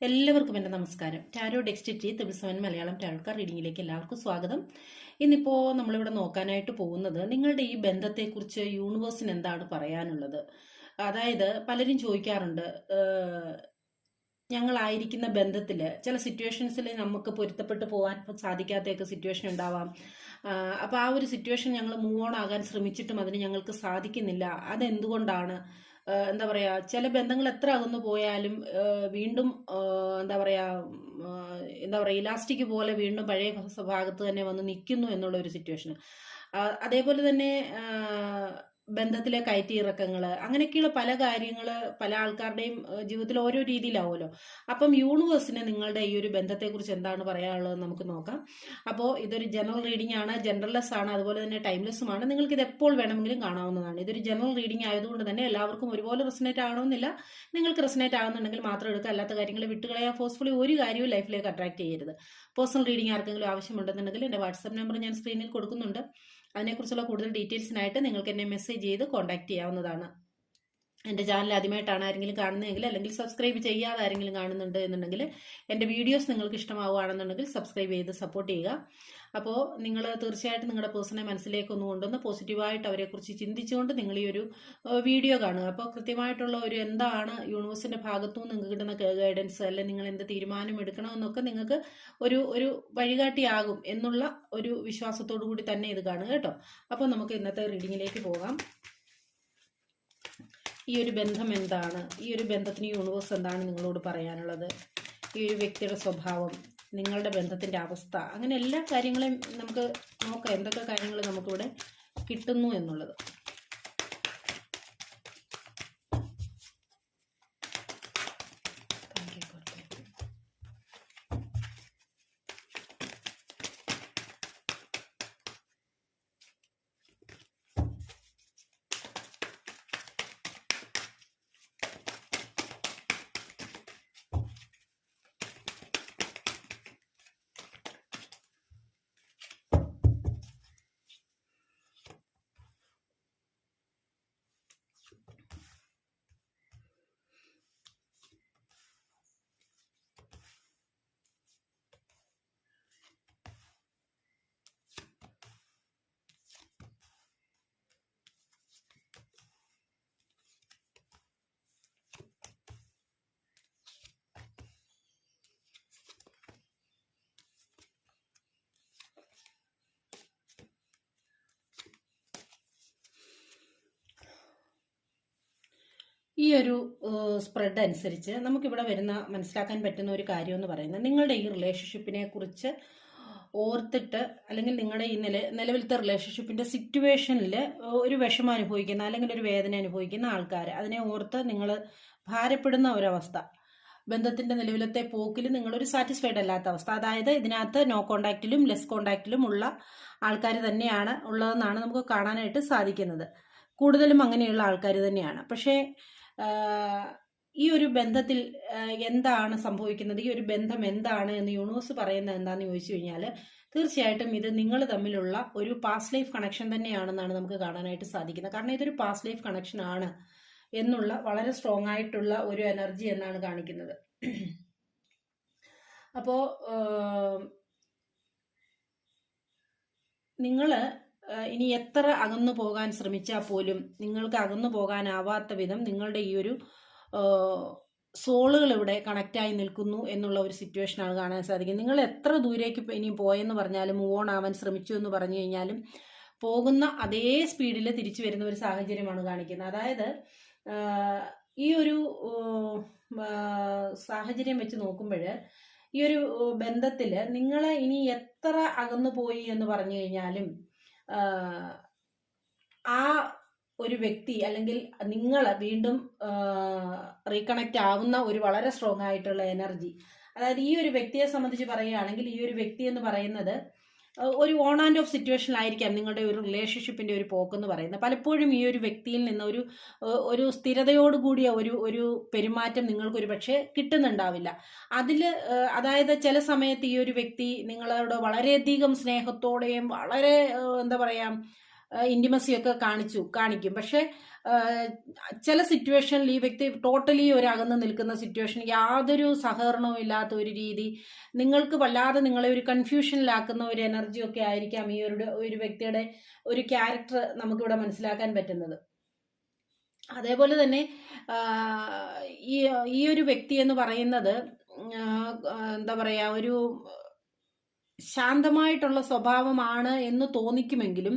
എല്ലാവർക്കും എൻ്റെ നമസ്കാരം. ടാരോ ഡെക്സ്റ്റിറ്റി 7 മലയാളം ടാരോക്കാർ റീഡിങ്ങിലേക്ക് എല്ലാവർക്കും സ്വാഗതം. ഇന്നിപ്പോൾ നമ്മളിവിടെ നോക്കാനായിട്ട് പോകുന്നത് നിങ്ങളുടെ ഈ ബന്ധത്തെക്കുറിച്ച് യൂണിവേഴ്സിന് എന്താണ് പറയാനുള്ളത്. അതായത് പലരും ചോദിക്കാറുണ്ട്, ഞങ്ങളായിരിക്കുന്ന ബന്ധത്തിൽ ചില സിറ്റുവേഷൻസിൽ നമുക്ക് പൊരുത്തപ്പെട്ടു പോകാൻ സാധിക്കാത്തൊക്കെ സിറ്റുവേഷൻ ഉണ്ടാവാം. അപ്പോൾ ആ ഒരു സിറ്റുവേഷൻ ഞങ്ങൾ മൂവ് ഓൺ ആകാൻ ശ്രമിച്ചിട്ടും അതിന് ഞങ്ങൾക്ക് സാധിക്കുന്നില്ല. അതെന്തുകൊണ്ടാണ്? എന്താ പറയാ, ചില ബന്ധങ്ങൾ എത്ര അകന്നു പോയാലും വീണ്ടും എന്താ പറയാ ഇലാസ്റ്റിക് പോലെ വീണ്ടും പഴയ ഭാഗത്ത് തന്നെ വന്ന് നിൽക്കുന്നു എന്നുള്ള ഒരു സിറ്റുവേഷൻ. അതേപോലെ തന്നെ ബന്ധത്തിലെ കയറ്റിയിറക്കങ്ങൾ, അങ്ങനെയൊക്കെയുള്ള പല കാര്യങ്ങൾ പല ആൾക്കാരുടെയും ജീവിതത്തിൽ ഓരോ രീതിയിലാവുമല്ലോ. അപ്പം യൂണിവേഴ്സിന് നിങ്ങളുടെ ഈ ഒരു ബന്ധത്തെക്കുറിച്ച് എന്താണ് പറയാനുള്ളത് നമുക്ക് നോക്കാം. അപ്പോൾ ഇതൊരു ജനറൽ റീഡിംഗ് ആണ്, ജനറൽലെസ് ആണ്, അതുപോലെ തന്നെ ടൈംലെസ്സുമാണ്. നിങ്ങൾക്ക് ഇത് എപ്പോൾ വേണമെങ്കിലും കാണാവുന്നതാണ്. ഇതൊരു ജനറൽ റീഡിംഗ് ആയതുകൊണ്ട് തന്നെ എല്ലാവർക്കും ഒരുപോലെ റെസനേറ്റ് ആവണമെന്നില്ല. നിങ്ങൾക്ക് റെസനേറ്റ് ആകുന്നുണ്ടെങ്കിൽ മാത്രം എടുക്കുക, അല്ലാത്ത കാര്യങ്ങൾ വിട്ടുകളയാ ഫോഴ്സ്ഫുള്ളി ഒരു കാര്യവും ലൈഫിലേക്ക് അട്രാക്ട് ചെയ്യരുത്. പേഴ്സണൽ റീഡിംഗ് ആർക്കെങ്കിലും ആവശ്യമുണ്ടെന്നുണ്ടെങ്കിൽ എൻ്റെ വാട്സ്ആപ്പ് നമ്പർ ഞാൻ സ്ക്രീനിൽ കൊടുക്കുന്നുണ്ട്. അതിനെക്കുറിച്ചുള്ള കൂടുതൽ ഡീറ്റെയിൽസിനായിട്ട് നിങ്ങൾക്ക് എന്നെ മെസ്സേജ് ചെയ്ത് കോൺടാക്ട് ചെയ്യാവുന്നതാണ്. എൻ്റെ ചാനൽ ആദ്യമായിട്ടാണ് ആരെങ്കിലും കാണുന്നതെങ്കിൽ, അല്ലെങ്കിൽ സബ്സ്ക്രൈബ് ചെയ്യാതെ ആരെങ്കിലും കാണുന്നുണ്ട് എന്നുണ്ടെങ്കിൽ, എൻ്റെ വീഡിയോസ് നിങ്ങൾക്ക് ഇഷ്ടമാവുകയാണെന്നുണ്ടെങ്കിൽ സബ്സ്ക്രൈബ് ചെയ്ത് സപ്പോർട്ട് ചെയ്യുക. അപ്പോൾ നിങ്ങൾ തീർച്ചയായിട്ടും നിങ്ങളുടെ പേഴ്സണെ മനസ്സിലേക്ക് ഒന്ന് കൊണ്ടുവന്ന് പോസിറ്റീവായിട്ട് അവരെക്കുറിച്ച് ചിന്തിച്ചുകൊണ്ട് നിങ്ങൾ ഈ ഒരു വീഡിയോ കാണുക. അപ്പോൾ കൃത്യമായിട്ടുള്ള ഒരു എന്താണ് യൂണിവേഴ്സിൻ്റെ ഭാഗത്തുനിന്ന് നിങ്ങൾക്ക് കിട്ടുന്ന ഗൈഡൻസ്, അല്ലെങ്കിൽ നിങ്ങൾ എന്ത് തീരുമാനം എടുക്കണമെന്നൊക്കെ നിങ്ങൾക്ക് ഒരു വഴികാട്ടിയാകും എന്നുള്ള ഒരു വിശ്വാസത്തോടു കൂടി തന്നെ ഇത് കാണുക കേട്ടോ. അപ്പോൾ നമുക്ക് ഇന്നത്തെ റീഡിങ്ങിലേക്ക് പോകാം. ഈ ഒരു ബന്ധം എന്താണ്? ഈ ഒരു ബന്ധത്തിന് യൂണിവേഴ്സ് എന്താണ് നിങ്ങളോട് പറയാനുള്ളത്? ഈ ഒരു വ്യക്തിയുടെ സ്വഭാവം, നിങ്ങളുടെ ബന്ധത്തിൻ്റെ അവസ്ഥ, അങ്ങനെ എല്ലാ കാര്യങ്ങളെയും നമുക്ക് നോക്കാം, എന്തൊക്കെ കാര്യങ്ങൾ നമുക്കിവിടെ കിട്ടുന്നു എന്നുള്ളത്. ഈ ഒരു സ്പ്രെഡ് അനുസരിച്ച് നമുക്കിവിടെ മനസ്സിലാക്കാൻ പറ്റുന്ന ഒരു കാര്യം എന്ന് പറയുന്നത്, നിങ്ങളുടെ ഈ റിലേഷൻഷിപ്പിനെ കുറിച്ച് ഓർത്തിട്ട്, അല്ലെങ്കിൽ നിങ്ങളുടെ ഈ നിലവിലത്തെ റിലേഷൻഷിപ്പിൻ്റെ സിറ്റുവേഷനിൽ ഒരു വിഷമം അനുഭവിക്കുന്ന, അല്ലെങ്കിൽ ഒരു വേദന അനുഭവിക്കുന്ന ആൾക്കാർ, അതിനെ ഓർത്ത് നിങ്ങൾ ഭാരപ്പെടുന്ന ഒരവസ്ഥ, ബന്ധത്തിൻ്റെ നിലവിലത്തെ പോക്കിൽ നിങ്ങളൊരു സാറ്റിസ്ഫൈഡ് അല്ലാത്ത അവസ്ഥ, അതായത് ഇതിനകത്ത് നോ കോണ്ടാക്റ്റിലും ലെസ് കോണ്ടാക്റ്റിലും ഉള്ള ആൾക്കാർ തന്നെയാണ് ഉള്ളതെന്നാണ് നമുക്ക് കാണാനായിട്ട് സാധിക്കുന്നത്. കൂടുതലും അങ്ങനെയുള്ള ആൾക്കാർ തന്നെയാണ്. പക്ഷേ ഈ ഒരു ബന്ധത്തിൽ എന്താണ് സംഭവിക്കുന്നത്, ഈ ഒരു ബന്ധം എന്താണ് എന്ന് യൂണിവേഴ്സ് പറയുന്നത് എന്താണെന്ന് ചോദിച്ചു കഴിഞ്ഞാൽ, തീർച്ചയായിട്ടും ഇത് നിങ്ങൾ തമ്മിലുള്ള ഒരു പാസ്റ്റ് ലൈഫ് കണക്ഷൻ തന്നെയാണെന്നാണ് നമുക്ക് കാണാനായിട്ട് സാധിക്കുന്നത്. കാരണം ഇതൊരു പാസ്റ്റ് ലൈഫ് കണക്ഷൻ ആണ് എന്നുള്ള വളരെ സ്ട്രോങ് ആയിട്ടുള്ള ഒരു എനർജി എന്നാണ് കാണിക്കുന്നത്. അപ്പോൾ നിങ്ങൾ ഇനി എത്ര അകന്നു പോകാൻ ശ്രമിച്ചാൽ പോലും നിങ്ങൾക്ക് അകന്നു പോകാനാവാത്ത വിധം നിങ്ങളുടെ ഈ ഒരു സോളുകൾ ഇവിടെ കണക്റ്റായി നിൽക്കുന്നു എന്നുള്ള ഒരു സിറ്റുവേഷനാണ് കാണാൻ സാധിക്കുന്നത്. നിങ്ങൾ എത്ര ദൂരേക്ക് ഇനി പോയെന്ന് പറഞ്ഞാലും, മൂവ് ഓൺ ആവാൻ ശ്രമിച്ചു എന്ന് പറഞ്ഞു കഴിഞ്ഞാലും, പോകുന്ന അതേ സ്പീഡിൽ തിരിച്ചു വരുന്ന ഒരു സാഹചര്യമാണ് കാണിക്കുന്നത്. അതായത് ഈ ഒരു സാഹചര്യം വെച്ച് നോക്കുമ്പോൾ ഈ ഒരു ബന്ധത്തിൽ നിങ്ങൾ ഇനി എത്ര അകന്നു പോയി എന്ന് പറഞ്ഞു കഴിഞ്ഞാലും ആ ഒരു വ്യക്തി, അല്ലെങ്കിൽ നിങ്ങൾ വീണ്ടും റീകണക്റ്റ് ആവുന്ന ഒരു വളരെ സ്ട്രോങ് ആയിട്ടുള്ള എനർജി, അതായത് ഈ ഒരു വ്യക്തിയെ സംബന്ധിച്ച് പറയുകയാണെങ്കിൽ, ഈ ഒരു വ്യക്തി എന്ന് പറയുന്നത് ഒരു ഓൺ ആൻഡ് ഓഫ് സിറ്റുവേഷനിലായിരിക്കാം നിങ്ങളുടെ ഒരു റിലേഷൻഷിപ്പിൻ്റെ ഒരു പോക്കെന്ന് പറയുന്നത്. പലപ്പോഴും ഈ ഒരു വ്യക്തിയിൽ നിന്ന് ഒരു സ്ഥിരതയോടുകൂടിയ ഒരു പെരുമാറ്റം നിങ്ങൾക്കൊരു പക്ഷേ കിട്ടുന്നുണ്ടാവില്ല. അതായത് ചില സമയത്ത് ഈ ഒരു വ്യക്തി നിങ്ങളോട് വളരെയധികം സ്നേഹത്തോടെയും വളരെ എന്താ പറയുക ഇൻറ്റിമസിയൊക്കെ കാണിക്കും. പക്ഷേ ചില സിറ്റുവേഷനിൽ ഈ വ്യക്തി ടോട്ടലി ഒരു അകന്ന് നിൽക്കുന്ന സിറ്റുവേഷൻ, യാതൊരു സഹകരണവും ഇല്ലാത്ത ഒരു രീതി, നിങ്ങൾക്ക് വല്ലാതെ നിങ്ങളെ ഒരു കൺഫ്യൂഷനിലാക്കുന്ന ഒരു എനർജിയൊക്കെ ആയിരിക്കാം ഈ ഒരു വ്യക്തിയുടെ ഒരു ക്യാരക്ടർ നമുക്കിവിടെ മനസ്സിലാക്കാൻ പറ്റുന്നത്. അതേപോലെ തന്നെ ഈ ഈ ഒരു വ്യക്തി എന്ന് പറയുന്നത് എന്താ പറയാ, ഒരു ശാന്തമായിട്ടുള്ള സ്വഭാവമാണ് എന്ന് തോന്നിക്കുമെങ്കിലും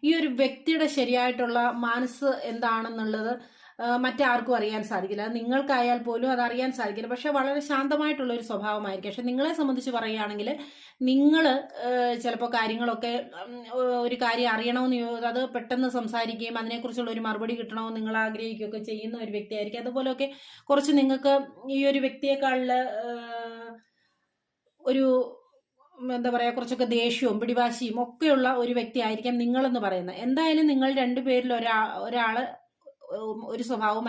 ഈ ഒരു വ്യക്തിയുടെ ശരിയായിട്ടുള്ള മനസ്സ് എന്താണെന്നുള്ളത് മറ്റാർക്കും അറിയാൻ സാധിക്കില്ല. അത് നിങ്ങൾക്കായാൽ പോലും അത് അറിയാൻ സാധിക്കില്ല. പക്ഷെ വളരെ ശാന്തമായിട്ടുള്ള ഒരു സ്വഭാവമായിരിക്കും. പക്ഷെ നിങ്ങളെ സംബന്ധിച്ച് പറയുകയാണെങ്കിൽ നിങ്ങൾ ചിലപ്പോൾ കാര്യങ്ങളൊക്കെ ഒരു കാര്യം അറിയണമെന്ന് അത് പെട്ടെന്ന് സംസാരിക്കുകയും അതിനെക്കുറിച്ചുള്ള ഒരു മറുപടി കിട്ടണമെന്ന് നിങ്ങൾ ആഗ്രഹിക്കുകയൊക്കെ ചെയ്യുന്ന ഒരു വ്യക്തിയായിരിക്കും. അതുപോലെയൊക്കെ കുറച്ച് നിങ്ങൾക്ക് ഈ ഒരു വ്യക്തിയെക്കാളിൽ ഒരു എന്താ പറയുക, കുറച്ചൊക്കെ ദേഷ്യവും പിടിവാശിയും ഒക്കെയുള്ള ഒരു വ്യക്തി ആയിരിക്കാം നിങ്ങളെന്ന് പറയുന്നത്. എന്തായാലും നിങ്ങൾ രണ്ടുപേരിൽ ഒരാള് ഒരു സ്വഭാവവും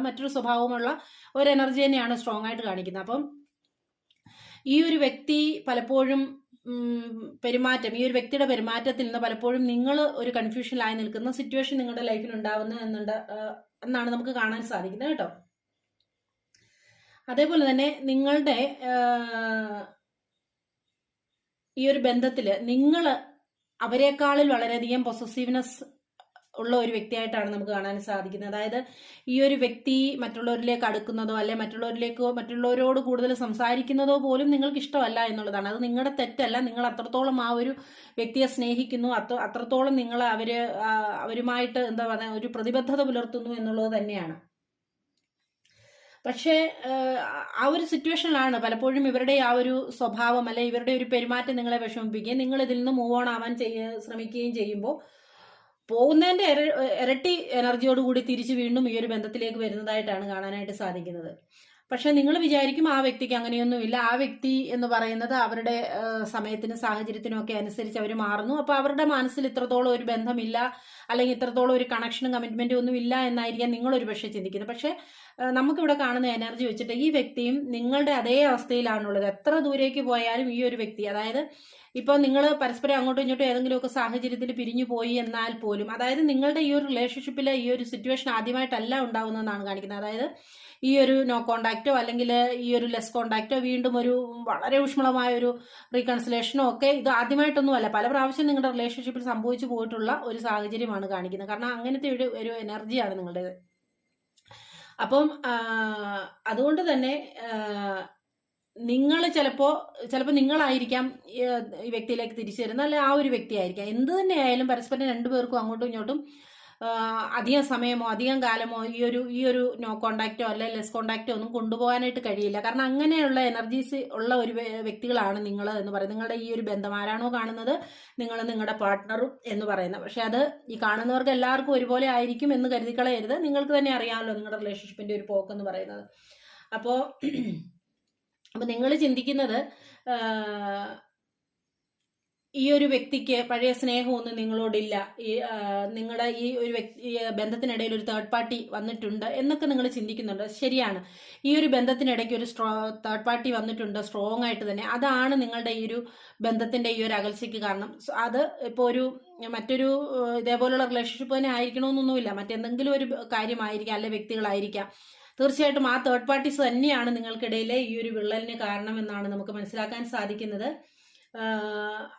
മറ്റൊരു സ്വഭാവമുള്ള ഒരു എനർജി തന്നെയാണ് സ്ട്രോങ് ആയിട്ട് കാണിക്കുന്നത്. അപ്പം ഈ ഒരു വ്യക്തി പലപ്പോഴും ഈ ഒരു വ്യക്തിയുടെ പെരുമാറ്റത്തിൽ നിന്ന് പലപ്പോഴും നിങ്ങൾ ഒരു കൺഫ്യൂഷനിലായി നിൽക്കുന്ന സിറ്റുവേഷൻ നിങ്ങളുടെ ലൈഫിൽ ഉണ്ടാവുന്നു എന്നാണ് നമുക്ക് കാണാൻ സാധിക്കുന്നത് കേട്ടോ. അതേപോലെ തന്നെ നിങ്ങളുടെ ഈ ഒരു ബന്ധത്തിൽ നിങ്ങൾ അവരെക്കാളിൽ വളരെയധികം പൊസസീവ്നെസ് ഉള്ള ഒരു വ്യക്തിയായിട്ടാണ് നമുക്ക് കാണാൻ സാധിക്കുന്നത്. അതായത് ഈ ഒരു വ്യക്തി മറ്റുള്ളവരിലേക്ക് അടുക്കുന്നതോ അല്ലെ മറ്റുള്ളവരോട് കൂടുതൽ സംസാരിക്കുന്നതോ പോലും നിങ്ങൾക്ക് ഇഷ്ടമല്ല എന്നുള്ളതാണ്. അത് നിങ്ങളുടെ തെറ്റല്ല. നിങ്ങൾ അത്രത്തോളം ആ ഒരു വ്യക്തിയെ സ്നേഹിക്കുന്നു, അത്രത്തോളം നിങ്ങൾ അവരുമായിട്ട് എന്താ പറയുക, ഒരു പ്രതിബദ്ധത പുലർത്തുന്നു എന്നുള്ളത് തന്നെയാണ്. പക്ഷേ ആ ഒരു സിറ്റുവേഷനിലാണ് പലപ്പോഴും ഇവരുടെ ആ ഒരു സ്വഭാവം അല്ലെ ഇവരുടെ ഒരു പെരുമാറ്റം നിങ്ങളെ വിഷമിപ്പിക്കുകയും നിങ്ങൾ ഇതിൽ നിന്ന് മൂവ് ഓൺ ആവാൻ ശ്രമിക്കുകയും ചെയ്യുമ്പോൾ പോകുന്നതിന്റെ ഇരട്ടി എനർജിയോടുകൂടി തിരിച്ച് വീണ്ടും ഈ ഒരു ബന്ധത്തിലേക്ക് വരുന്നതായിട്ടാണ് കാണാനായിട്ട് സാധിക്കുന്നത്. പക്ഷെ നിങ്ങൾ വിചാരിക്കും ആ വ്യക്തിക്ക് അങ്ങനെയൊന്നുമില്ല. ആ വ്യക്തി എന്ന് പറയുന്നത് അവരുടെ സമയത്തിനും സാഹചര്യത്തിനും ഒക്കെ അനുസരിച്ച് അവർ മാറുന്നു. അപ്പൊ അവരുടെ മനസ്സിൽ ഇത്രത്തോളം ഒരു ബന്ധമില്ല, അല്ലെങ്കിൽ ഇത്രത്തോളം ഒരു കണക്ഷനും കമ്മിറ്റ്മെന്റും ഒന്നും ഇല്ല എന്നായിരിക്കാം നിങ്ങൾ ഒരു പക്ഷേ ചിന്തിക്കുന്നത്. പക്ഷെ നമുക്കിവിടെ കാണുന്ന എനർജി വെച്ചിട്ട് ഈ വ്യക്തിയും നിങ്ങളുടെ അതേ അവസ്ഥയിലാണുള്ളത്. എത്ര ദൂരേക്ക് പോയാലും ഈ ഒരു വ്യക്തി, അതായത് ഇപ്പോൾ നിങ്ങൾ പരസ്പരം അങ്ങോട്ടും ഇങ്ങോട്ടും ഏതെങ്കിലുമൊക്കെ സാഹചര്യത്തിൽ പിരിഞ്ഞു പോയി എന്നാൽ പോലും, അതായത് നിങ്ങളുടെ ഈ ഒരു റിലേഷൻഷിപ്പിലെ ഈ ഒരു സിറ്റുവേഷൻ ആദ്യമായിട്ടല്ല ഉണ്ടാവുന്നതെന്നാണ് കാണിക്കുന്നത്. അതായത് ഈ ഒരു നോ കോണ്ടാക്റ്റോ അല്ലെങ്കിൽ ഈ ഒരു ലെസ് കോണ്ടാക്റ്റോ വീണ്ടും ഒരു വളരെ ഊഷ്മളമായ ഒരു റീകൺസിലേഷനോ ഒക്കെ ഇത് ആദ്യമായിട്ടൊന്നും അല്ല. പല പ്രാവശ്യം നിങ്ങളുടെ റിലേഷൻഷിപ്പിൽ സംഭവിച്ചു പോയിട്ടുള്ള ഒരു സാഹചര്യമാണ് കാണിക്കുന്നത്. കാരണം അങ്ങനത്തെ ഒരു എനർജിയാണ് നിങ്ങളുടേത്. അപ്പം അതുകൊണ്ട് തന്നെ നിങ്ങൾ ചിലപ്പോൾ നിങ്ങളായിരിക്കാം ഈ വ്യക്തിയിലേക്ക് തിരിച്ചു വരുന്നത്, അല്ലെ ആ ഒരു വ്യക്തി ആയിരിക്കാം. എന്ത് തന്നെയായാലും പരസ്പരം രണ്ടുപേർക്കും അങ്ങോട്ടും ഇങ്ങോട്ടും അധികം സമയമോ അധികം കാലമോ ഈ ഒരു നോ കോണ്ടാക്റ്റോ അല്ലെ ലെസ് കോണ്ടാക്റ്റോ ഒന്നും കൊണ്ടുപോകാനായിട്ട് കഴിയില്ല. കാരണം അങ്ങനെയുള്ള എനർജീസ് ഉള്ള ഒരു വ്യക്തികളാണ് നിങ്ങൾ എന്ന് പറയുന്നത്. നിങ്ങളുടെ ഈ ഒരു ബന്ധം ആരാണോ കാണുന്നത്, നിങ്ങളുടെ പാർട്ട്ണറും എന്ന് പറയുന്നത്. പക്ഷെ അത് ഈ കാണുന്നവർക്ക് എല്ലാവർക്കും ഒരുപോലെ ആയിരിക്കും എന്ന് കരുതിക്കളയരുത്. നിങ്ങൾക്ക് തന്നെ അറിയാമല്ലോ നിങ്ങളുടെ റിലേഷൻഷിപ്പിന്റെ ഒരു പോക്കെന്ന് പറയുന്നത്. അപ്പോൾ നിങ്ങൾ ചിന്തിക്കുന്നത് ഈ ഒരു വ്യക്തിക്ക് പഴയ സ്നേഹമൊന്നും നിങ്ങളോടില്ല, നിങ്ങളുടെ ഈ ഒരു ബന്ധത്തിനിടയിൽ ഒരു തേർഡ് പാർട്ടി വന്നിട്ടുണ്ട് എന്നൊക്കെ നിങ്ങൾ ചിന്തിക്കുന്നുണ്ട്. ശരിയാണ്, ഈ ഒരു ബന്ധത്തിനിടയ്ക്ക് ഒരു തേർഡ് പാർട്ടി വന്നിട്ടുണ്ട് സ്ട്രോങ് ആയിട്ട് തന്നെ. അതാണ് നിങ്ങളുടെ ഈ ഒരു ബന്ധത്തിന്റെ ഈ ഒരു അകൽച്ചയ്ക്ക് കാരണം. അത് ഇപ്പോൾ മറ്റൊരു ഇതേപോലുള്ള റിലേഷൻഷിപ്പ് തന്നെ ആയിരിക്കണമെന്നൊന്നുമില്ല, മറ്റെന്തെങ്കിലും ഒരു കാര്യമായിരിക്കാം, അല്ലെ വ്യക്തികളായിരിക്കാം. തീർച്ചയായിട്ടും ആ തേർഡ് പാർട്ടീസ് തന്നെയാണ് നിങ്ങൾക്കിടയിലെ ഈ ഒരു വിള്ളലിന് കാരണം എന്നാണ് നമുക്ക് മനസ്സിലാക്കാൻ സാധിക്കുന്നത്.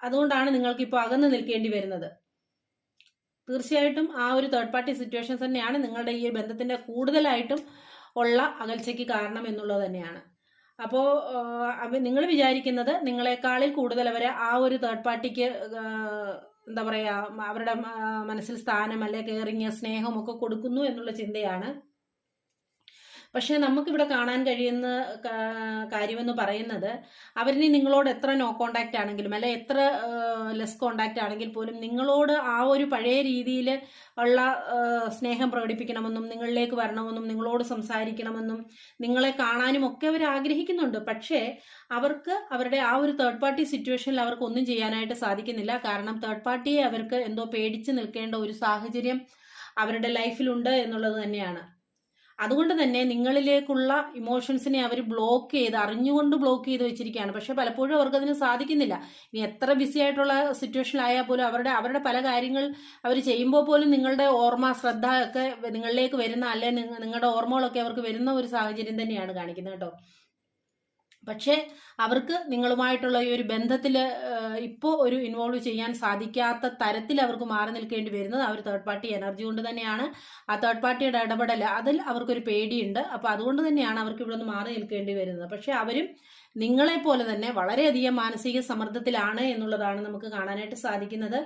അതുകൊണ്ടാണ് നിങ്ങൾക്ക് ഇപ്പോൾ അകന്നു നിൽക്കേണ്ടി വരുന്നത്. തീർച്ചയായിട്ടും ആ ഒരു തേർഡ് പാർട്ടി സിറ്റുവേഷൻസ് തന്നെയാണ് നിങ്ങളുടെ ഈ ബന്ധത്തിന്റെ കൂടുതലായിട്ടും ഉള്ള അകൽച്ചയ്ക്ക് കാരണം എന്നുള്ളത് തന്നെയാണ്. അപ്പോൾ നിങ്ങൾ വിചാരിക്കുന്നത് നിങ്ങളെക്കാളിൽ കൂടുതൽ അവരെ ആ ഒരു തേർഡ് പാർട്ടിക്ക് എന്താ പറയാ, അവരുടെ മനസ്സിൽ സ്ഥാനം അല്ലെ കെയറിങ് സ്നേഹം ഒക്കെ കൊടുക്കുന്നു എന്നുള്ള ചിന്തയാണ്. പക്ഷെ നമുക്കിവിടെ കാണാൻ കഴിയുന്ന കാര്യമെന്ന് പറയുന്നത്, അവരിനി നിങ്ങളോട് എത്ര നോ കോണ്ടാക്റ്റ് ആണെങ്കിലും അല്ലെ എത്ര ലെസ് കോണ്ടാക്റ്റ് ആണെങ്കിൽ പോലും നിങ്ങളോട് ആ ഒരു പഴയ രീതിയിൽ ഉള്ള സ്നേഹം പ്രകടിപ്പിക്കണമെന്നും നിങ്ങളിലേക്ക് വരണമെന്നും നിങ്ങളോട് സംസാരിക്കണമെന്നും നിങ്ങളെ കാണാനും ഒക്കെ അവർ ആഗ്രഹിക്കുന്നുണ്ട്. പക്ഷേ അവർക്ക് അവരുടെ ആ ഒരു തേർഡ് പാർട്ടി സിറ്റുവേഷനിൽ അവർക്ക് ഒന്നും ചെയ്യാനായിട്ട് സാധിക്കുന്നില്ല. കാരണം തേർഡ് പാർട്ടിയെ അവർക്ക് എന്തോ പേടിച്ച് നിൽക്കേണ്ട ഒരു സാഹചര്യം അവരുടെ ലൈഫിലുണ്ട് എന്നുള്ളത് തന്നെയാണ്. അതുകൊണ്ട് തന്നെ നിങ്ങളിലേക്കുള്ള ഇമോഷൻസിനെ അവർ ബ്ലോക്ക് ചെയ്ത്, അറിഞ്ഞുകൊണ്ട് ബ്ലോക്ക് ചെയ്ത് വെച്ചിരിക്കുകയാണ്. പക്ഷെ പലപ്പോഴും അവർക്ക് അതിന് സാധിക്കുന്നില്ല. ഇനി എത്ര ബിസി ആയിട്ടുള്ള സിറ്റുവേഷനിലായാൽ പോലും അവരുടെ പല കാര്യങ്ങൾ അവർ ചെയ്യുമ്പോൾ പോലും നിങ്ങളുടെ ഓർമ്മ, ശ്രദ്ധ ഒക്കെ നിങ്ങളിലേക്ക് വരുന്ന, അല്ലെ നിങ്ങളുടെ ഓർമ്മകളൊക്കെ അവർക്ക് വരുന്ന ഒരു സാഹചര്യം തന്നെയാണ് കാണിക്കുന്നത് കേട്ടോ. പക്ഷേ അവർക്ക് നിങ്ങളുമായിട്ടുള്ള ഈ ഒരു ബന്ധത്തിൽ ഇപ്പോൾ ഒരു ഇൻവോൾവ് ചെയ്യാൻ സാധിക്കാത്ത തരത്തിൽ അവർക്ക് മാറി നിൽക്കേണ്ടി വരുന്നത് ആ ഒരു തേർഡ് പാർട്ടി എനർജി കൊണ്ട് തന്നെയാണ്. ആ തേർഡ് പാർട്ടിയുടെ ഇടപെടൽ, അതിൽ അവർക്കൊരു പേടിയുണ്ട്. അപ്പോൾ അതുകൊണ്ട് തന്നെയാണ് അവർക്ക് ഇവിടെ നിന്ന് മാറി നിൽക്കേണ്ടി വരുന്നത്. പക്ഷെ അവരും നിങ്ങളെപ്പോലെ തന്നെ വളരെയധികം മാനസിക സമ്മർദ്ദത്തിലാണ് എന്നുള്ളതാണ് നമുക്ക് കാണാനായിട്ട് സാധിക്കുന്നത്.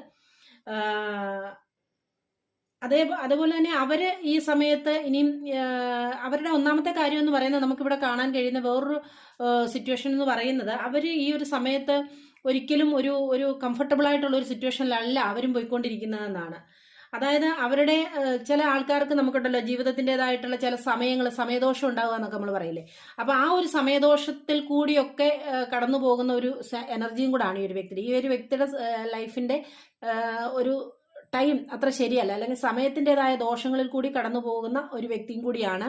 അതേപോലെ തന്നെ അവര് ഈ സമയത്ത് ഇനിയും അവരുടെ ഒന്നാമത്തെ കാര്യം എന്ന് പറയുന്നത്, നമുക്കിവിടെ കാണാൻ കഴിയുന്ന വേറൊരു സിറ്റുവേഷൻ എന്ന് പറയുന്നത്, അവര് ഈ ഒരു സമയത്ത് ഒരിക്കലും ഒരു കംഫർട്ടബിൾ ആയിട്ടുള്ള ഒരു സിറ്റുവേഷനിലല്ല അവരും പോയിക്കൊണ്ടിരിക്കുന്നതെന്നാണ്. അതായത് അവരുടെ ചില ആൾക്കാർക്ക് നമുക്കുണ്ടല്ലോ ജീവിതത്തിൻ്റെതായിട്ടുള്ള ചില സമയദോഷം ഉണ്ടാവുക എന്നൊക്കെ നമ്മൾ പറയില്ലേ. അപ്പൊ ആ ഒരു സമയദോഷത്തിൽ കൂടിയൊക്കെ കടന്നു പോകുന്ന ഒരു എനർജിയും കൂടാണ് ഈ ഒരു വ്യക്തി. ഈ ഒരു വ്യക്തിയുടെ ലൈഫിന്റെ ഒരു ടൈം അത്ര ശരിയല്ല, അല്ലെങ്കിൽ സമയത്തിൻ്റെതായ ദോഷങ്ങളിൽ കൂടി കടന്നു പോകുന്ന ഒരു വ്യക്തിയും കൂടിയാണ്.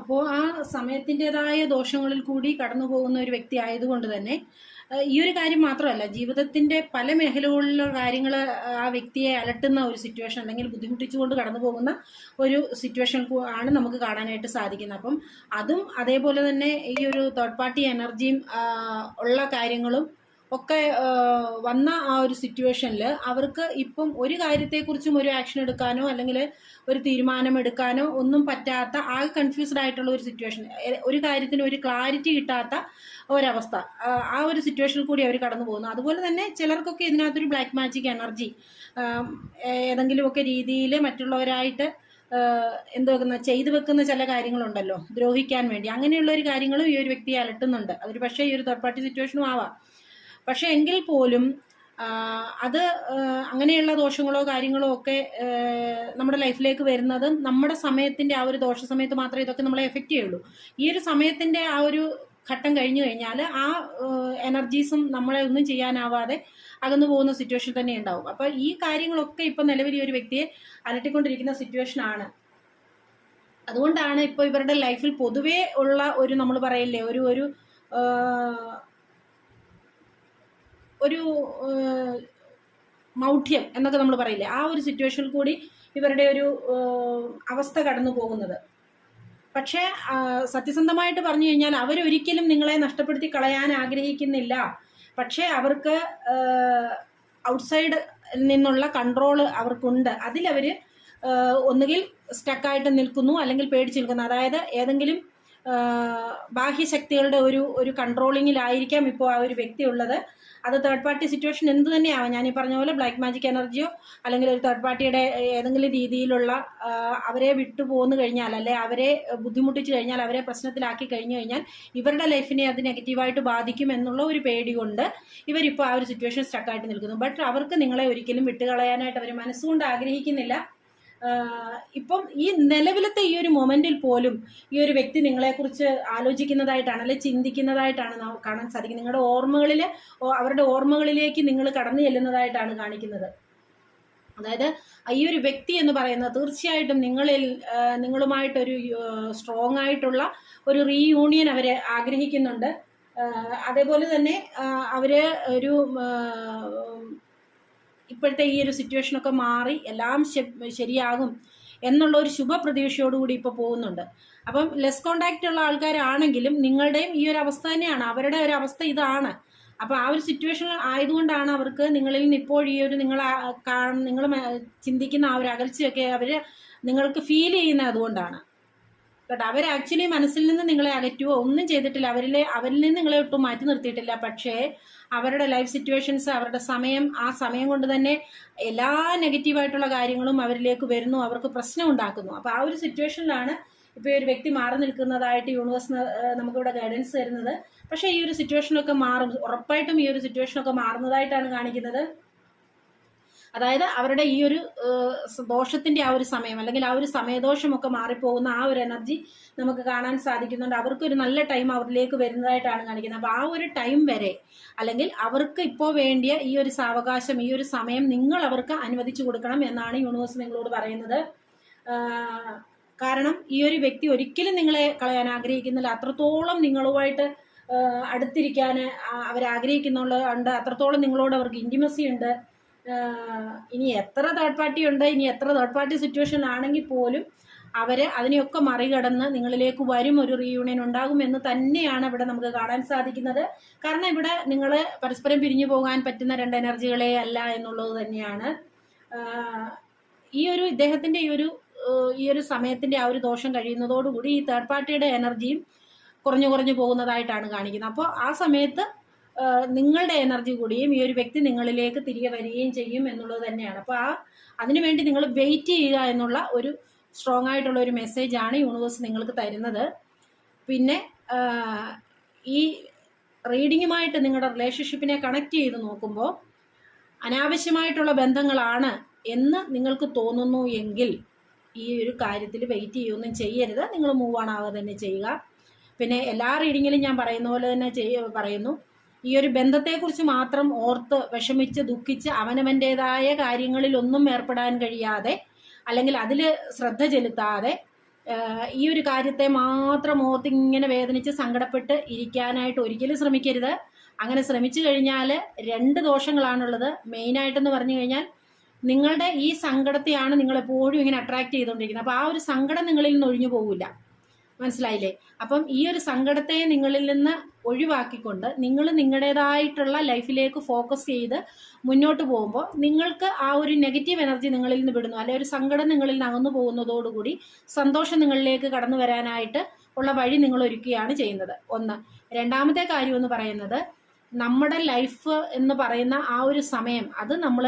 അപ്പോൾ ആ സമയത്തിൻ്റെതായ ദോഷങ്ങളിൽ കൂടി കടന്നു പോകുന്ന ഒരു വ്യക്തി ആയതുകൊണ്ട് തന്നെ ഈ ഒരു കാര്യം മാത്രമല്ല, ജീവിതത്തിന്റെ പല മേഖലകളിലുള്ള കാര്യങ്ങൾ ആ വ്യക്തിയെ അലട്ടുന്ന ഒരു സിറ്റുവേഷൻ, അല്ലെങ്കിൽ ബുദ്ധിമുട്ടിച്ചുകൊണ്ട് കടന്നു പോകുന്ന ഒരു സിറ്റുവേഷൻ ആണ് നമുക്ക് കാണാനായിട്ട് സാധിക്കുന്നത്. അപ്പം അതും അതേപോലെ തന്നെ ഈ ഒരു തേർഡ് പാർട്ടി എനർജിയും ഉള്ള കാര്യങ്ങളും ഒക്കെ വന്ന ആ ഒരു സിറ്റുവേഷനിൽ അവർക്ക് ഇപ്പം ഒരു കാര്യത്തെക്കുറിച്ചും ഒരു ആക്ഷൻ എടുക്കാനോ അല്ലെങ്കിൽ ഒരു തീരുമാനം എടുക്കാനോ ഒന്നും പറ്റാത്ത, ആകെ കൺഫ്യൂസ്ഡ് ആയിട്ടുള്ള ഒരു സിറ്റുവേഷൻ, ഒരു കാര്യത്തിന് ഒരു ക്ലാരിറ്റി കിട്ടാത്ത ഒരവസ്ഥ, ആ ഒരു സിറ്റുവേഷനിൽ കൂടി അവർ കടന്നു പോകുന്നു. അതുപോലെ തന്നെ ചിലർക്കൊക്കെ ഇതിനകത്തൊരു ബ്ലാക്ക് മാജിക് എനർജി ഏതെങ്കിലുമൊക്കെ രീതിയിൽ മറ്റുള്ളവരായിട്ട് ചെയ്തു വെക്കുന്ന ചില കാര്യങ്ങളുണ്ടല്ലോ ദ്രോഹിക്കാൻ വേണ്ടി, അങ്ങനെയുള്ള ഒരു കാര്യങ്ങളും ഈ ഒരു വ്യക്തിയെ അലട്ടുന്നുണ്ട്. അതൊരു പക്ഷേ ഈ ഒരു തേർഡ് പാർട്ടി സിറ്റുവേഷനും ആവാം. പക്ഷെ എങ്കിൽ പോലും അത് അങ്ങനെയുള്ള ദോഷങ്ങളോ കാര്യങ്ങളോ ഒക്കെ നമ്മുടെ ലൈഫിലേക്ക് വരുന്നത് നമ്മുടെ സമയത്തിന്റെ ആ ഒരു ദോഷ സമയത്ത് മാത്രമേ ഇതൊക്കെ നമ്മളെ എഫക്റ്റ് ചെയ്യുള്ളൂ. ഈ ഒരു സമയത്തിന്റെ ആ ഒരു ഘട്ടം കഴിഞ്ഞു കഴിഞ്ഞാൽ ആ എനർജീസും നമ്മളെ ഒന്നും ചെയ്യാനാവാതെ അകന്നു പോകുന്ന സിറ്റുവേഷൻ തന്നെ ഉണ്ടാവും. അപ്പൊ ഈ കാര്യങ്ങളൊക്കെ ഇപ്പൊ നിലവിൽ ഈ ഒരു വ്യക്തിയെ അലട്ടിക്കൊണ്ടിരിക്കുന്ന സിറ്റുവേഷൻ ആണ്. അതുകൊണ്ടാണ് ഇപ്പൊ ഇവരുടെ ലൈഫിൽ പൊതുവേ ഉള്ള ഒരു, നമ്മൾ പറയില്ലേ, ഒരു മൗഢ്യം എന്നൊക്കെ നമ്മൾ പറയില്ലേ, ആ ഒരു സിറ്റുവേഷനിൽ കൂടി ഇവരുടെ ഒരു അവസ്ഥ കടന്നു പോകുന്നത്. പക്ഷേ സത്യസന്ധമായിട്ട് പറഞ്ഞു കഴിഞ്ഞാൽ അവരൊരിക്കലും നിങ്ങളെ നഷ്ടപ്പെടുത്തി കളയാൻ ആഗ്രഹിക്കുന്നില്ല. പക്ഷേ അവർക്ക് ഔട്ട്സൈഡ് നിന്നുള്ള കൺട്രോള് അവർക്കുണ്ട്. അതിലവർ ഒന്നുകിൽ സ്റ്റക്കായിട്ട് നിൽക്കുന്നു, അല്ലെങ്കിൽ പേടിച്ച് നിൽക്കുന്നു. അതായത് ഏതെങ്കിലും ബാഹ്യശക്തികളുടെ ഒരു കൺട്രോളിങ്ങിലായിരിക്കാം ഇപ്പോൾ ആ ഒരു വ്യക്തി ഉള്ളത്. അത് തേർഡ് പാർട്ടി സിറ്റുവേഷൻ എന്ത് തന്നെയാവാം. ഞാൻ ഈ പറഞ്ഞ പോലെ ബ്ലാക്ക് മാജിക് എനർജിയോ അല്ലെങ്കിൽ ഒരു തേർഡ് പാർട്ടിയുടെ ഏതെങ്കിലും രീതിയിലുള്ള അവരെ വിട്ടുപോന്നു കഴിഞ്ഞാൽ, അല്ലെ അവരെ ബുദ്ധിമുട്ടിച്ചു കഴിഞ്ഞാൽ, അവരെ പ്രശ്നത്തിലാക്കി കഴിഞ്ഞു കഴിഞ്ഞാൽ ഇവരുടെ ലൈഫിനെ അത് നെഗറ്റീവായിട്ട് ബാധിക്കും എന്നുള്ള ഒരു പേടി കൊണ്ട് ഇവരിപ്പോൾ ആ ഒരു സിറ്റുവേഷൻ സ്റ്റക്കായിട്ട് നിൽക്കുന്നു. ബട്ട് അവർക്ക് നിങ്ങളെ ഒരിക്കലും വിട്ടുകളയാനായിട്ട് അവർ മനസ്സുകൊണ്ട് ആഗ്രഹിക്കുന്നില്ല. ഇപ്പം ഈ നിലവിലത്തെ ഈ ഒരു മൊമെന്റിൽ പോലും ഈ ഒരു വ്യക്തി നിങ്ങളെക്കുറിച്ച് ആലോചിക്കുന്നതായിട്ടാണ്, അല്ലെ ചിന്തിക്കുന്നതായിട്ടാണ് കാണാൻ സാധിക്കുന്നത്. നിങ്ങളുടെ അവരുടെ ഓർമ്മകളിലേക്ക് നിങ്ങൾ കടന്നു ചെല്ലുന്നതായിട്ടാണ് കാണിക്കുന്നത്. അതായത് ഈ ഒരു വ്യക്തി എന്ന് പറയുന്നത് തീർച്ചയായിട്ടും നിങ്ങളുമായിട്ടൊരു സ്ട്രോങ് ആയിട്ടുള്ള ഒരു റീയൂണിയൻ അവര് ആഗ്രഹിക്കുന്നുണ്ട്. അതേപോലെ തന്നെ അവര് ഇപ്പോഴത്തെ ഈ ഒരു സിറ്റുവേഷനൊക്കെ മാറി എല്ലാം ശരിയാകും എന്നുള്ള ഒരു ശുഭപ്രതീക്ഷയോടുകൂടി ഇപ്പോൾ പോകുന്നുണ്ട്. അപ്പം ലെസ് കോണ്ടാക്റ്റ് ഉള്ള ആൾക്കാരാണെങ്കിലും നിങ്ങളുടെയും ഈ ഒരു അവസ്ഥ തന്നെയാണ്, അവരുടെ ഒരു അവസ്ഥ ഇതാണ്. അപ്പം ആ ഒരു സിറ്റുവേഷൻ ആയതുകൊണ്ടാണ് അവർക്ക് നിങ്ങളിൽ നിന്ന് ഇപ്പോൾ ഈ ഒരു നിങ്ങൾ ചിന്തിക്കുന്ന ആ ഒരു അകൽച്ചയൊക്കെ നിങ്ങൾക്ക് ഫീൽ ചെയ്യുന്നത് അതുകൊണ്ടാണ് കേട്ടോ. അവർ ആക്ച്വലി മനസ്സിൽ നിന്ന് നിങ്ങളെ അകറ്റുവോ ഒന്നും ചെയ്തിട്ടില്ല, അവരിൽ നിന്ന് നിങ്ങളെ ഒട്ടും മാറ്റി നിർത്തിയിട്ടില്ല. പക്ഷേ അവരുടെ ലൈഫ് സിറ്റുവേഷൻസ്, അവരുടെ ആ സമയം കൊണ്ട് തന്നെ എല്ലാ നെഗറ്റീവായിട്ടുള്ള കാര്യങ്ങളും അവരിലേക്ക് വരുന്നു, അവർക്ക് പ്രശ്നം ഉണ്ടാക്കുന്നു. അപ്പൊ ആ ഒരു സിറ്റുവേഷനിലാണ് ഇപ്പൊ ഈ ഒരു വ്യക്തി മാറി നിൽക്കുന്നതായിട്ട് യൂണിവേഴ്സ് നമുക്കിവിടെ ഗൈഡൻസ് തരുന്നത്. പക്ഷെ ഈ ഒരു സിറ്റുവേഷനൊക്കെ മാറും, ഉറപ്പായിട്ടും ഈ ഒരു സിറ്റുവേഷനൊക്കെ മാറുന്നതായിട്ടാണ് കാണിക്കുന്നത്. അതായത് അവരുടെ ഈ ഒരു ദോഷത്തിന്റെ ആ ഒരു സമയം, അല്ലെങ്കിൽ ആ ഒരു സമയദോഷമൊക്കെ മാറിപ്പോകുന്ന ആ ഒരു എനർജി നമുക്ക് കാണാൻ സാധിക്കുന്നുണ്ട്. അവർക്കൊരു നല്ല ടൈം അവരിലേക്ക് വരുന്നതായിട്ടാണ് കാണിക്കുന്നത്. അപ്പൊ ആ ഒരു ടൈം വരെ, അല്ലെങ്കിൽ അവർക്ക് ഇപ്പോൾ വേണ്ടിയ ഈ ഒരു സാവകാശം, ഈ ഒരു സമയം നിങ്ങൾ അവർക്ക് അനുവദിച്ചു കൊടുക്കണം എന്നാണ് യൂണിവേഴ്സ് നിങ്ങളോട് പറയുന്നത്. കാരണം ഈ ഒരു വ്യക്തി ഒരിക്കലും നിങ്ങളെ കളയാൻ ആഗ്രഹിക്കുന്നില്ല. അത്രത്തോളം നിങ്ങളുമായിട്ട് അടുത്തിരിക്കാൻ അവരാഗ്രഹിക്കുന്നുണ്ട്. അത്രത്തോളം നിങ്ങളോട് അവർക്ക് ഇൻറ്റിമസി ഉണ്ട്. ഇനി എത്ര തേർഡ് പാർട്ടി ഉണ്ട്, ഇനി എത്ര തേർഡ് പാർട്ടി സിറ്റുവേഷൻ ആണെങ്കിൽ പോലും അവർ അതിനെയൊക്കെ മറികടന്ന് നിങ്ങളിലേക്ക് വരും, ഒരു റീയൂണിയൻ ഉണ്ടാകുമെന്ന് തന്നെയാണ് ഇവിടെ നമുക്ക് കാണാൻ സാധിക്കുന്നത്. കാരണം ഇവിടെ നിങ്ങൾ പരസ്പരം പിരിഞ്ഞു പോകാൻ പറ്റുന്ന രണ്ട് എനർജികളെ അല്ല എന്നുള്ളത് തന്നെയാണ്. ഇദ്ദേഹത്തിൻ്റെ ഈ ഒരു സമയത്തിൻ്റെ ആ ഒരു ദോഷം കഴിയുന്നതോടുകൂടി ഈ തേർഡ് പാർട്ടിയുടെ എനർജിയും കുറഞ്ഞു പോകുന്നതായിട്ടാണ് കാണിക്കുന്നത്. അപ്പോൾ ആ സമയത്ത് നിങ്ങളുടെ എനർജി കൂടിയും ഈ ഒരു വ്യക്തി നിങ്ങളിലേക്ക് തിരികെ വരികയും ചെയ്യും എന്നുള്ളത് തന്നെയാണ്. അപ്പോൾ അതിനുവേണ്ടി നിങ്ങൾ വെയിറ്റ് ചെയ്യുക എന്നുള്ള ഒരു സ്ട്രോങ് ആയിട്ടുള്ള ഒരു മെസ്സേജാണ് യൂണിവേഴ്സ് നിങ്ങൾക്ക് തരുന്നത്. പിന്നെ ഈ റീഡിങ്ങുമായിട്ട് നിങ്ങളുടെ റിലേഷൻഷിപ്പിനെ കണക്ട് ചെയ്ത് നോക്കുമ്പോൾ അനാവശ്യമായിട്ടുള്ള ബന്ധങ്ങളാണ് എന്ന് നിങ്ങൾക്ക് തോന്നുന്നു എങ്കിൽ ഈ ഒരു കാര്യത്തിൽ വെയിറ്റ് ചെയ്യുകയൊന്നും ചെയ്യരുത്. നിങ്ങൾ മൂവ് ഓൺ ആവുക തന്നെ ചെയ്യുക. പിന്നെ എല്ലാ റീഡിങ്ങിലും ഞാൻ പറയുന്ന പോലെ തന്നെ പറയുന്നു, ഈ ഒരു ബന്ധത്തെക്കുറിച്ച് മാത്രം ഓർത്ത് വിഷമിച്ച് ദുഃഖിച്ച് അവനവൻ്റേതായ കാര്യങ്ങളിലൊന്നും ഏർപ്പെടാൻ കഴിയാതെ, അല്ലെങ്കിൽ അതിൽ ശ്രദ്ധ ചെലുത്താതെ ഈ ഒരു കാര്യത്തെ മാത്രം ഓർത്ത് ഇങ്ങനെ വേദനിച്ച് സങ്കടപ്പെട്ട് ഇരിക്കാനായിട്ട് ഒരിക്കലും ശ്രമിക്കരുത്. അങ്ങനെ ശ്രമിച്ചു കഴിഞ്ഞാൽ രണ്ട് ദോഷങ്ങളാണുള്ളത്. മെയിനായിട്ടെന്ന് പറഞ്ഞു കഴിഞ്ഞാൽ നിങ്ങളുടെ ഈ സങ്കടത്തെയാണ് നിങ്ങളെപ്പോഴും ഇങ്ങനെ അട്രാക്ട് ചെയ്തുകൊണ്ടിരിക്കുന്നത്. അപ്പോൾ ആ ഒരു സങ്കടം നിങ്ങളിൽ നിന്ന് ഒഴിഞ്ഞു പോകില്ല. മനസ്സിലായില്ലേ? അപ്പം ഈ ഒരു സങ്കടത്തെ നിങ്ങളിൽ നിന്ന് ഒഴിവാക്കിക്കൊണ്ട് നിങ്ങൾ നിങ്ങളുടേതായിട്ടുള്ള ലൈഫിലേക്ക് ഫോക്കസ് ചെയ്ത് മുന്നോട്ട് പോകുമ്പോൾ നിങ്ങൾക്ക് ആ ഒരു നെഗറ്റീവ് എനർജി നിങ്ങളിൽ നിന്ന് വിടുന്നു, അല്ലെങ്കിൽ ഒരു സങ്കടം നിങ്ങളിൽ നിന്ന് അകന്നു പോകുന്നതോടുകൂടി സന്തോഷം നിങ്ങളിലേക്ക് കടന്നു വരാനായിട്ട് ഉള്ള വഴി നിങ്ങൾ ഒരുക്കുകയാണ് ചെയ്യുന്നത്. ഒന്ന്. രണ്ടാമത്തെ കാര്യം എന്ന് പറയുന്നത്, നമ്മുടെ ലൈഫ് എന്ന് പറയുന്ന ആ ഒരു സമയം അത് നമ്മൾ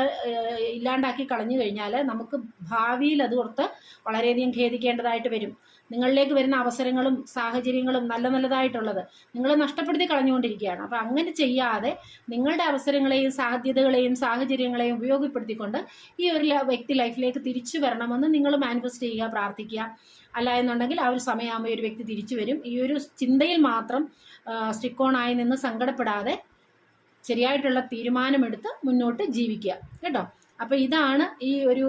ഇല്ലാണ്ടാക്കി കളഞ്ഞു കഴിഞ്ഞാൽ നമുക്ക് ഭാവിയിൽ അത് ഓർത്ത് വളരെയധികം ഖേദിക്കേണ്ടതായിട്ട് വരും. നിങ്ങളിലേക്ക് വരുന്ന അവസരങ്ങളും സാഹചര്യങ്ങളും നല്ലതായിട്ടുള്ളത് നിങ്ങൾ നഷ്ടപ്പെടുത്തി കളഞ്ഞുകൊണ്ടിരിക്കുകയാണ്. അപ്പോൾ അങ്ങനെ ചെയ്യാതെ നിങ്ങളുടെ അവസരങ്ങളെയും സാധ്യതകളെയും സാഹചര്യങ്ങളെയും ഉപയോഗപ്പെടുത്തിക്കൊണ്ട് ഈ ഒരു വ്യക്തി ലൈഫിലേക്ക് തിരിച്ചു വരണമെന്ന് നിങ്ങൾ മാനിഫെസ്റ്റ് ചെയ്യുക, പ്രാർത്ഥിക്കുക. അല്ല എന്നുണ്ടെങ്കിൽ ആ ഒരു സമയമാകുമ്പോൾ ഒരു വ്യക്തി തിരിച്ചു വരും. ഈ ഒരു ചിന്തയിൽ മാത്രം സ്റ്റിക്ക് ഓൺ ആയി നിന്ന് സങ്കടപ്പെടാതെ ശരിയായിട്ടുള്ള തീരുമാനമെടുത്ത് മുന്നോട്ട് ജീവിക്കുക കേട്ടോ. അപ്പോൾ ഇതാണ് ഈ ഒരു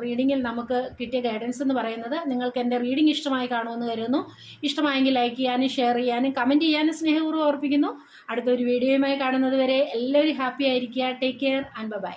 റീഡിങ്ങിൽ നമുക്ക് കിട്ടിയ ഗൈഡൻസ് എന്ന് പറയുന്നത്. നിങ്ങൾക്ക് എൻ്റെ റീഡിംഗ് ഇഷ്ടമായി കാണുമെന്ന് കരുതുന്നു. ഇഷ്ടമായെങ്കിൽ ലൈക്ക് ചെയ്യാനും ഷെയർ ചെയ്യാനും കമൻറ്റ് ചെയ്യാനും സ്നേഹപൂർവ്വം ഓർപ്പിക്കുന്നു. അടുത്തൊരു വീഡിയോയുമായി കാണുന്നത് വരെ എല്ലാവരും ഹാപ്പി ആയിരിക്കുക. Take care and by.